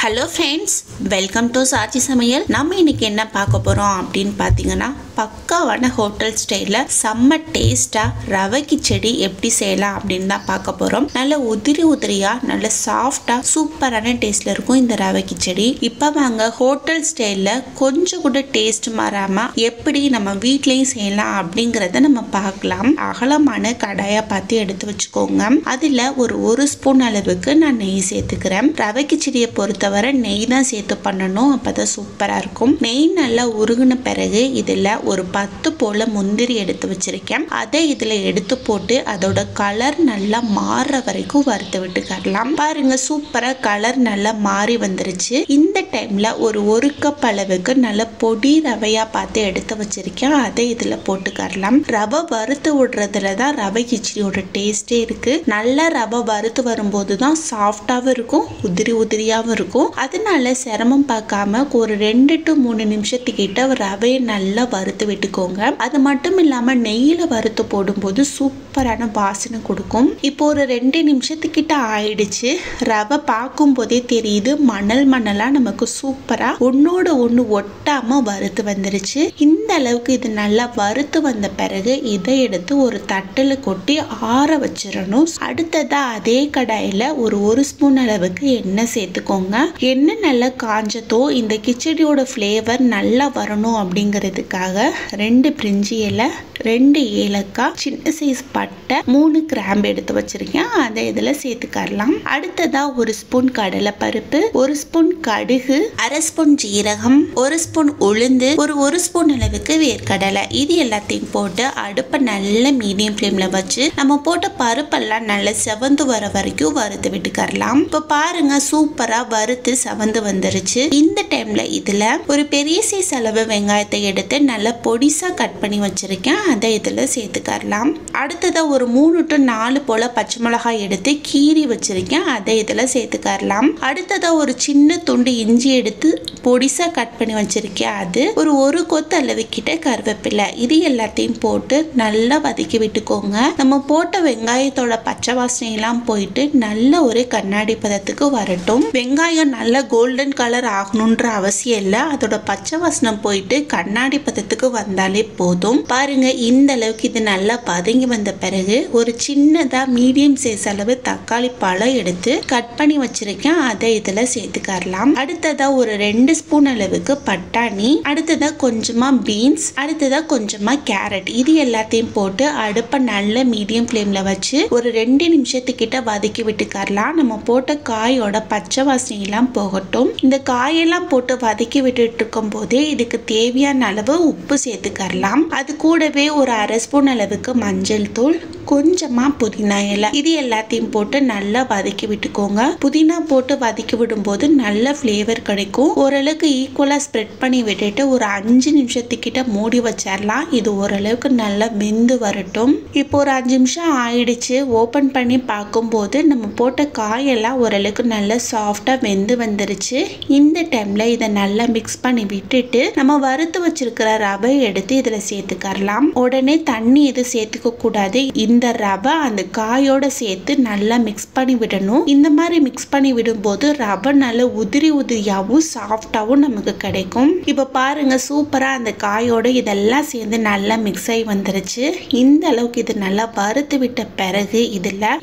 Hello friends, welcome to சாச்சி சமையல். நம்ம இன்னைக்கு என்ன பார்க்க போகிறோம் அப்படின்னு பார்த்தீங்கன்னா, பக்காவான ஹோட்டல் ஸ்டைலில் செம்ம டேஸ்ட்டாக ரவை கிச்சடி எப்படி செய்யலாம் அப்படின்னு தான் பார்க்க போகிறோம். நல்ல உதிரியாக நல்ல சாஃப்டாக சூப்பரான டேஸ்ட்டில் இருக்கும் இந்த ரவை கிச்சடி. இப்போ வாங்க ஹோட்டல் ஸ்டைலில் கொஞ்சம் கூட டேஸ்ட் மாறாமல் எப்படி நம்ம வீட்லேயும் செய்யலாம் அப்படிங்கிறத நம்ம பார்க்கலாம். அகலமான கடாயை பார்த்து எடுத்து வச்சுக்கோங்க. அதில் ஒரு ஸ்பூன் அளவுக்கு நான் நெய் சேர்த்துக்கிறேன். ரவை கிச்சடியை பொறுத்தவரை நெய் தான் சேர்த்து பண்ணணும், அப்பதான் சூப்பரா இருக்கும். நெய் நல்லா உருகுன பிறகு இதுல ஒரு 10 போல முந்திரி எடுத்து வச்சிருக்கேன். அதை இதுல எடுத்து போட்டு அதோட கலர் நல்லா மாறுற வரைக்கும் வறுத்து விட்டுக்கலாம். பாருங்க, சூப்பரா கலர் நல்லா மாறி வந்துருச்சு. இந்த டைம்ல ஒரு கப் அளவுக்கு நல்ல பொடி ரவையா பார்த்து எடுத்து வச்சிருக்கேன். அதை இதுல போட்டுக்கலாம். ரவை வறுத்து விடுறதுல தான் ரவை கிச்சடியோட டேஸ்டே இருக்கு. நல்லா ரவை வறுத்து வரும்போது தான் சாஃப்டாவும் இருக்கும், உதிரியாவும் இருக்கும். அதனால சிரமம் பார்க்காம ஒரு 2 to 3 நிமிஷத்துக்கிட்ட ரவையை நல்லா வறுத்து விட்டுக்கோங்க. அது மட்டும் இல்லாம நெய்யில வறுத்து போடும்போது சூப்பரான வாசனை கொடுக்கும். இப்போ ஒரு 2 நிமிஷத்துக்கிட்ட ஆயிடுச்சு. ரவை பார்க்கும் போதே தெரியுது மணலா நமக்கு சூப்பரா ஒன்னோட ஒண்ணு ஒட்டாம வறுத்து வந்துருச்சு. இந்த அளவுக்கு இது நல்லா வறுத்து வந்த பிறகு இதை எடுத்து ஒரு தட்டுல கொட்டி ஆற வச்சிடணும். அடுத்ததா அதே கடாயில ஒரு ஸ்பூன் அளவுக்கு எண்ணெய் சேர்த்துக்கோங்க. எண்ணெய் நல்லா காஞ்சதோ இந்த கிச்சடியோட ஃப்ளேவர் நல்லா வரணும் அப்படிங்கிறதுக்காக 2 பிரிஞ்சி இலை, 2 ஏலக்காய், சின்ன சைஸ் பட்டை, 3 கிராம்பு எடுத்து வச்சிருக்கேன். அதை இதுல சேர்த்துக்கலாம். அடுத்ததா 1 ஸ்பூன் கடலை பருப்பு, 1 ஸ்பூன் கடுகு, 1/2 ஸ்பூன் ஜீரகம், 1 ஸ்பூன் உளுந்து, ஒரு ஸ்பூன் அளவுக்கு வேர்க்கடலை. இது எல்லாத்தையும் போட்டு அடுப்பை நல்ல மீடியம் ஃப்ளேம்ல வச்சு நம்ம போட்ட பருப்பெல்லாம் நல்லா செவந்து வர வரைக்கும் வறுத்து விட்டுக்கலாம். இப்போ பாருங்க, சூப்பரா வறுத்து செவந்து வந்துருச்சு. இந்த டைம்ல இதுல ஒரு பெரிய சைஸ் அளவு வெங்காயத்தை எடுத்து நல்லா பொடிசா கட் பண்ணி வச்சிருக்கேன். அதை இதுல சேர்த்துக்கலாம். அடுத்ததா ஒரு 3 to 4 போல பச்சை மிளகாய் எடுத்து கீறி வச்சிருக்கேன். அதை இதுல சேர்த்துக்கலாம். அடுத்ததா ஒரு சின்ன துண்டு இஞ்சி எடுத்து பொடிசா கட் பண்ணி வச்சிருக்கேன். அது ஒரு கொத்து அளவு கிட்ட கருவேப்பிலை. இது எல்லாத்தையும் போட்டு நல்லா வதக்கி விட்டுக்கோங்க. நம்ம போட்ட வெங்காயத்தோட பச்சை வாசனை எல்லாம் போயிட்டு நல்ல ஒரு கண்ணாடி பதத்துக்கு வரட்டும். வெங்காயம் நல்ல கோல்டன் கலர் ஆகணும்ன்ற அவசியம் இல்லை. அதோட பச்சை வாசனை போயிட்டு கண்ணாடி பதத்துக்கு வந்தாலே போதும். பாருங்க, இந்த அளவுக்கு இது நல்லா பதங்கி வந்த பிறகு ஒரு சின்னதா மீடியம் சைஸ் அளவு தக்காளி பழம் எடுத்து கட் பண்ணி வச்சிருக்கேன். அதை இதுல சேர்த்துக்கலாம். அடுத்ததா ஒரு 2 ஸ்பூன் அளவுக்கு பட்டாணி, அடுத்ததா கொஞ்சமா பீன்ஸ், அடுத்ததா கொஞ்சமா கேரட். இது எல்லாத்தையும் போட்டு அடுப்பை நல்ல மீடியம் ஃப்ளேம்ல வச்சு ஒரு 2 நிமிஷத்துக்கிட்ட வதக்கி விட்டுக்கலாம். நம்ம போட்ட காயோட பச்சை வாசனை எல்லாம் போகட்டும். இந்த காயெல்லாம் போட்டு வதக்கி விட்டுட்டு இருக்கும் போதே இதுக்கு தேவையான அளவு உப்பு சேர்த்துக்கலாம். அது கூடவே ஒரு 1/2 ஸ்பூன் அளவுக்கு மஞ்சள் தூள், கொஞ்சமா புதினா இலை, இது எல்லாத்தையும் போட்டு நல்லா வதக்கி விட்டுக்கோங்க. புதினா போட்டு வதக்கி விடும்போது நல்ல ஃப்ளேவர் கிடைக்கும். ஓரளவுக்கு ஈக்குவலா ஸ்ப்ரெட் பண்ணி விட்டுட்டு ஒரு 5 நிமிஷத்துக்கிட்ட மூடி வச்சிடலாம். இது ஓரளவுக்கு நல்லா வெந்து வரட்டும். இப்போ ஒரு 5 நிமிஷம் ஆயிடுச்சு. ஓபன் பண்ணி பார்க்கும்போது நம்ம போட்ட காயெல்லாம் ஓரளவுக்கு நல்லா சாஃப்டா வெந்து வந்துருச்சு. இந்த டைம்ல இதை நல்லா மிக்ஸ் பண்ணி விட்டுட்டு நம்ம வறுத்து வச்சிருக்கிற ரவை எடுத்து இதுல சேர்த்துக்கலாம். உடனே தண்ணி எது சேர்த்துக்க கூடாது. இந்த ரவை அந்த காயோட சேர்த்து நல்லா மிக்ஸ் பண்ணி விடணும். இந்த மாதிரி மிக்ஸ் பண்ணி விடும்போது ரவை நல்ல உதிரியாவும் சாஃப்டாவும் நமக்கு கிடைக்கும். இப்ப பாருங்க, சூப்பரா அந்த காயோட இதெல்லாம் சேர்ந்து நல்லா மிக்ஸ் ஆகி வந்துருச்சு. இந்த அளவுக்கு இது நல்லா வறுத்து விட்ட பிறகு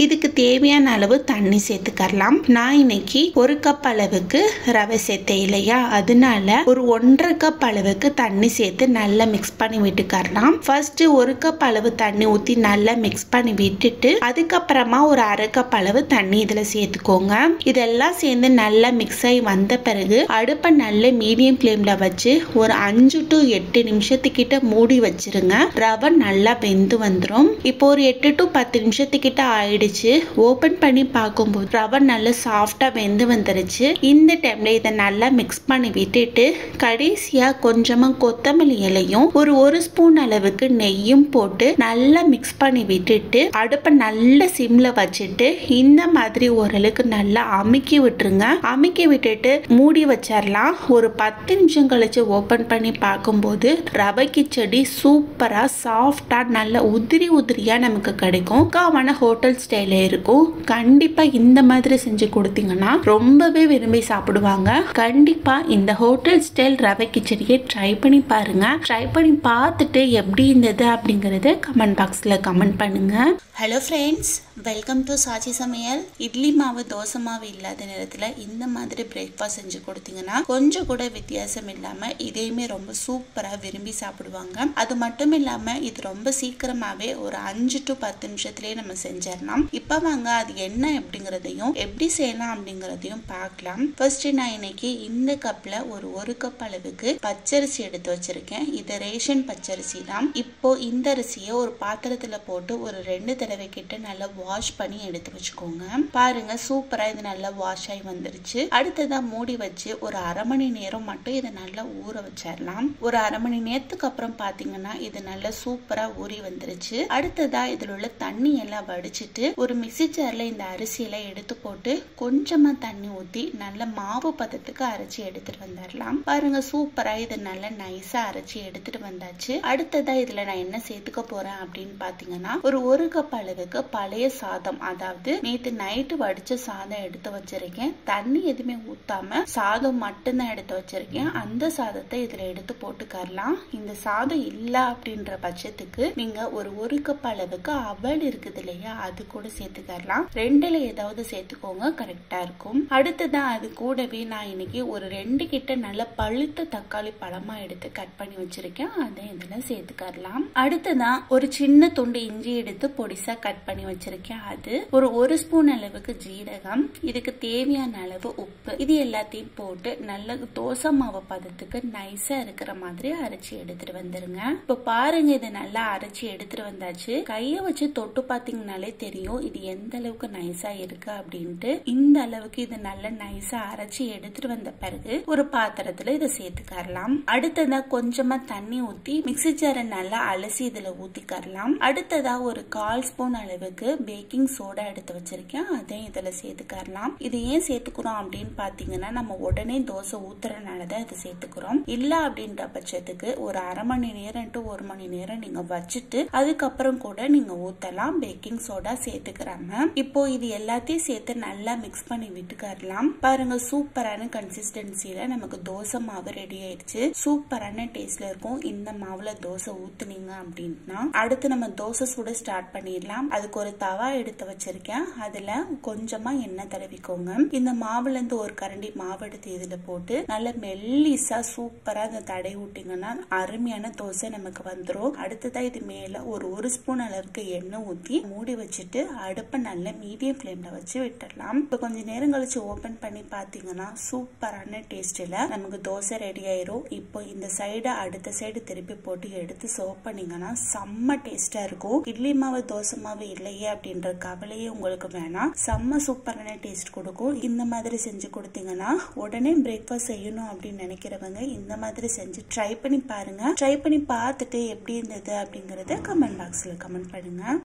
இதுக்கு தேவையான அளவு தண்ணி சேர்த்துக்கலாம். நான் இன்னைக்கு 1 கப் அளவுக்கு ரவை சேர்த்தேன் இல்லையா, அதனால ஒரு 1.5 கப் அளவுக்கு தண்ணி சேர்த்து நல்லா மிக்ஸ் பண்ணி விட்டுக்கலாம். ஃபர்ஸ்ட் 1 கப் அளவு தண்ணி ஊத்தி நல்லா மிக்ஸ் பண்ணி விட்டுட்டு அதுக்கப்புறமா ஒரு 1/2 கப் அளவு தண்ணி இதுல சேர்த்துக்கோங்க. இதெல்லாம் சேர்ந்து நல்லா மிக்ஸ் ஆகி வந்த பிறகு அடுப்பை நல்ல மீடியம் ஃப்ளேம்ல வச்சு ஒரு 5 to 8 நிமிஷத்துக்கிட்ட மூடி வச்சிருங்க. ரவை நல்லா வெந்து வந்துடும். இப்போ ஒரு 8 to 10 நிமிஷத்துக்கிட்ட ஆயிடுச்சு. ஓபன் பண்ணி பார்க்கும்போது ரவை நல்லா சாஃப்டா வெந்து வந்துருச்சு. இந்த டைம்ல இதை நல்லா மிக்ஸ் பண்ணி விட்டுட்டு கடைசியா கொஞ்சமா கொத்தமல்லி இலையும் ஒரு ஸ்பூன் அளவுக்கு நெய்யும் போட்டு நல்லா மிக்ஸ் பண்ணி விட்டுட்டு அடுப்பை நல்ல சிம்ல வச்சுட்டு இந்த மாதிரி ஓரளவுக்கு நல்லா அமுக்கி விட்டுருங்க. அமுக்கி விட்டுட்டு மூடி வச்சிடலாம். ஒரு 10 நிமிஷம் கழிச்சு ஓபன் பண்ணி பார்க்கும்போது ரவை கிச்சடி சூப்பரா சாஃப்டா நல்ல உதிரியா நமக்கு கிடைக்கும். காவான ஹோட்டல் ஸ்டைல இருக்கும். கண்டிப்பா இந்த மாதிரி செஞ்சு கொடுத்தீங்கன்னா ரொம்பவே விரும்பி சாப்பிடுவாங்க. கண்டிப்பா இந்த ஹோட்டல் ஸ்டைல் ரவை கிச்சடியை ட்ரை பண்ணி பாருங்க. ட்ரை பண்ணி பார்த்துட்டு எப்படி இருந்தது அப்படிங்கறத கமெண்ட் பாக்ஸ்ல கமெண்ட் பண்ணுங்க. ஹலோ ஃப்ரெண்ட்ஸ், வெல்கம் டு சாச்சி சமையல். இட்லி மாவு தோசை மாவு இல்லாத நேரத்தில் இந்த மாதிரி பிரேக்ஃபாஸ்ட் செஞ்சு கொடுத்தீங்கன்னா கொஞ்சம் கூட வித்தியாசம் இல்லாமல் இதையுமே ரொம்ப சூப்பராக விரும்பி சாப்பிடுவாங்க. அது மட்டும் இல்லாமல் இது ரொம்ப சீக்கிரமாகவே ஒரு 5 to 10 நிமிஷத்துலேயே நம்ம செஞ்சிடலாம். இப்போ வாங்க அது என்ன அப்படிங்கிறதையும் எப்படி செய்யலாம் அப்படிங்கிறதையும் பார்க்கலாம். ஃபர்ஸ்ட் நான் இன்னைக்கு இந்த கப்பில் ஒரு கப் அளவுக்கு பச்சரிசி எடுத்து வச்சிருக்கேன். இது ரேஷன் பச்சரிசி தான். இப்போ இந்த அரிசியை ஒரு பாத்திரத்தில் போட்டு ஒரு 2 தடவை கிட்ட நல்லா வாஷ் பண்ணி எடுத்து வச்சுக்கோங்க. பாருங்க சூப்பரா இது நல்லா வாஷ் ஆகி வந்துருச்சு. அடுத்ததா மூடி வச்சு ஒரு 1/2 மணி நேரம் மட்டும் இதை நல்லா ஊற வச்சிடலாம். ஒரு 1/2 மணி நேரத்துக்கு அப்புறம் பாத்தீங்கன்னா இது நல்லா சூப்பரா ஊறி வந்துருச்சு. அடுத்ததா இதுல உள்ள தண்ணி எல்லாம் வடிச்சிட்டு ஒரு மிக்ஸி ஜார்ல இந்த அரிசியெல்லாம் எடுத்து போட்டு கொஞ்சமா தண்ணி ஊத்தி நல்ல மாவு பதத்துக்கு அரைச்சி எடுத்துட்டு வந்துடலாம். பாருங்க சூப்பரா இதை நல்லா நைஸா அரைச்சி எடுத்துட்டு வந்தாச்சு. அடுத்ததா இதுல நான் என்ன சேர்த்துக்க போறேன் அப்படின்னு பாத்தீங்கன்னா ஒரு கப் அளவுக்கு பழைய சாதம், அதாவது நேத்து நைட்டு வடிச்ச சாதம் எடுத்து வச்சிருக்கேன். தண்ணி எதுவுமே ஊத்தாம சாதம் மட்டும்தான் எடுத்து வச்சிருக்கேன். அந்த சாதத்தை இதுல எடுத்து போட்டுக்கலாம். இந்த சாதம் இல்ல அப்படின்ற பட்சத்துக்கு நீங்க ஒரு கப் அளவுக்கு அவல் இருக்குது இல்லையா, அது கூட சேர்த்துக்கலாம். 2ல ஏதாவது சேர்த்துக்கோங்க, கரெக்டா இருக்கும். அடுத்ததான் அது கூடவே நான் இன்னைக்கு ஒரு 2 கிட்ட நல்ல பழுத்த தக்காளி பழமா எடுத்து கட் பண்ணி வச்சிருக்கேன். அதை இதுல சேர்த்துக்கலாம். அடுத்ததான் ஒரு சின்ன துண்டு இஞ்சி எடுத்து பொடிசா கட் பண்ணி வச்சிருக்கேன். அது ஒரு ஸ்பூன் அளவுக்கு ஜீரகம், இதுக்கு தேவையான அளவு உப்பு, இது எல்லாத்தையும் போட்டு நல்ல தோசை மாவு பதத்துக்கு நைஸா இருக்கிற மாதிரி அரைச்சி எடுத்துட்டு வந்துருங்க. இப்ப பாருங்க இதை நல்லா அரைச்சி எடுத்துட்டு வந்தாச்சு. கைய வச்சு தொட்டு பாத்தீங்கன்னாலே தெரியும் இது எந்த அளவுக்கு நைஸா இருக்கு அப்படின்ட்டு. இந்த அளவுக்கு இது நல்லா நைஸா அரைச்சி எடுத்துட்டு வந்த பிறகு ஒரு பாத்திரத்துல இதை சேர்த்துக்கலாம். அடுத்ததா கொஞ்சமா தண்ணி ஊத்தி மிக்ஸி ஜாரை நல்லா அலசி இதுல ஊத்திக்கலாம். அடுத்ததா ஒரு 1/4 ஸ்பூன் அளவுக்கு பேக்கிங் சோடா எடுத்து வச்சிருக்கேன். அதையும் இதுல சேர்த்துக்கலாம். இது ஏன் சேர்த்துக்கிறோம் அப்படின்னு பாத்தீங்கன்னா நம்ம உடனே தோசை ஊத்துறதுனாலதான் இதை சேர்த்துக்கிறோம். இல்ல அப்படின்ற பட்சத்துக்கு ஒரு 1/2 மணி நேரம் to 1 மணி நேரம் நீங்க வச்சுட்டு அதுக்கப்புறம் கூட நீங்க ஊத்தலாம், பேக்கிங் சோடா சேர்த்துக்கிறாம. இப்போ இது எல்லாத்தையும் சேர்த்து நல்லா மிக்ஸ் பண்ணி விட்டுக்கலாம். பாருங்க சூப்பரான கன்சிஸ்டன்சில நமக்கு தோசை மாவு ரெடி ஆயிடுச்சு. சூப்பரான டேஸ்ட்ல இருக்கும். இந்த மாவுல தோசை ஊத்துனீங்க அப்படின்னா அடுத்து நம்ம தோசை சுட ஸ்டார்ட் பண்ணிடலாம். அதுக்கு ஒரு தவா எடுத்து வச்சிருக்கேன். அதுல கொஞ்சமா எண்ணெய் தடவிக்கோங்க. இந்த மாவுல இருந்து ஒரு கரண்டி மாவு எடுத்து இதுல போட்டு நல்ல மெல்லிசா சூப்பரா இந்த தடவி விட்டீங்கன்னா அருமையான தோசை நமக்கு வந்துடும். அடுத்ததா இது மேல ஒரு ஸ்பூன் அளவுக்கு எண்ணெய் ஊத்தி மூடி வச்சுட்டு அடுப்பை நல்ல மீடியம் ஃபிளேம்ல வச்சு விட்டுடலாம். இப்ப கொஞ்ச நேரம் கழிச்சு ஓபன் பண்ணி பாத்தீங்கன்னா சூப்பரான டேஸ்ட்ல நமக்கு தோசை ரெடி ஆயிரும். இப்போ இந்த சைடு அடுத்த சைடு திருப்பி போட்டு எடுத்து சர்வ் பண்ணீங்கன்னா செம்ம டேஸ்டா இருக்கும். இட்லி மாவு தோசை மாவு இல்லையே அப்படின்ற கவலையே உங்களுக்கு வேணாம். செம்ம சூப்பரான டேஸ்ட் கொடுக்கும். இந்த மாதிரி செஞ்சு கொடுத்தீங்கன்னா உடனே பிரேக்ஃபாஸ்ட் செய்யணும் அப்படின்னு நினைக்கிறவங்க இந்த மாதிரி செஞ்சு ட்ரை பண்ணி பாருங்க. ட்ரை பண்ணி பார்த்துட்டு எப்படி இருந்தது அப்படிங்கறத கமெண்ட் பாக்ஸ்ல கமெண்ட் பண்ணுங்க.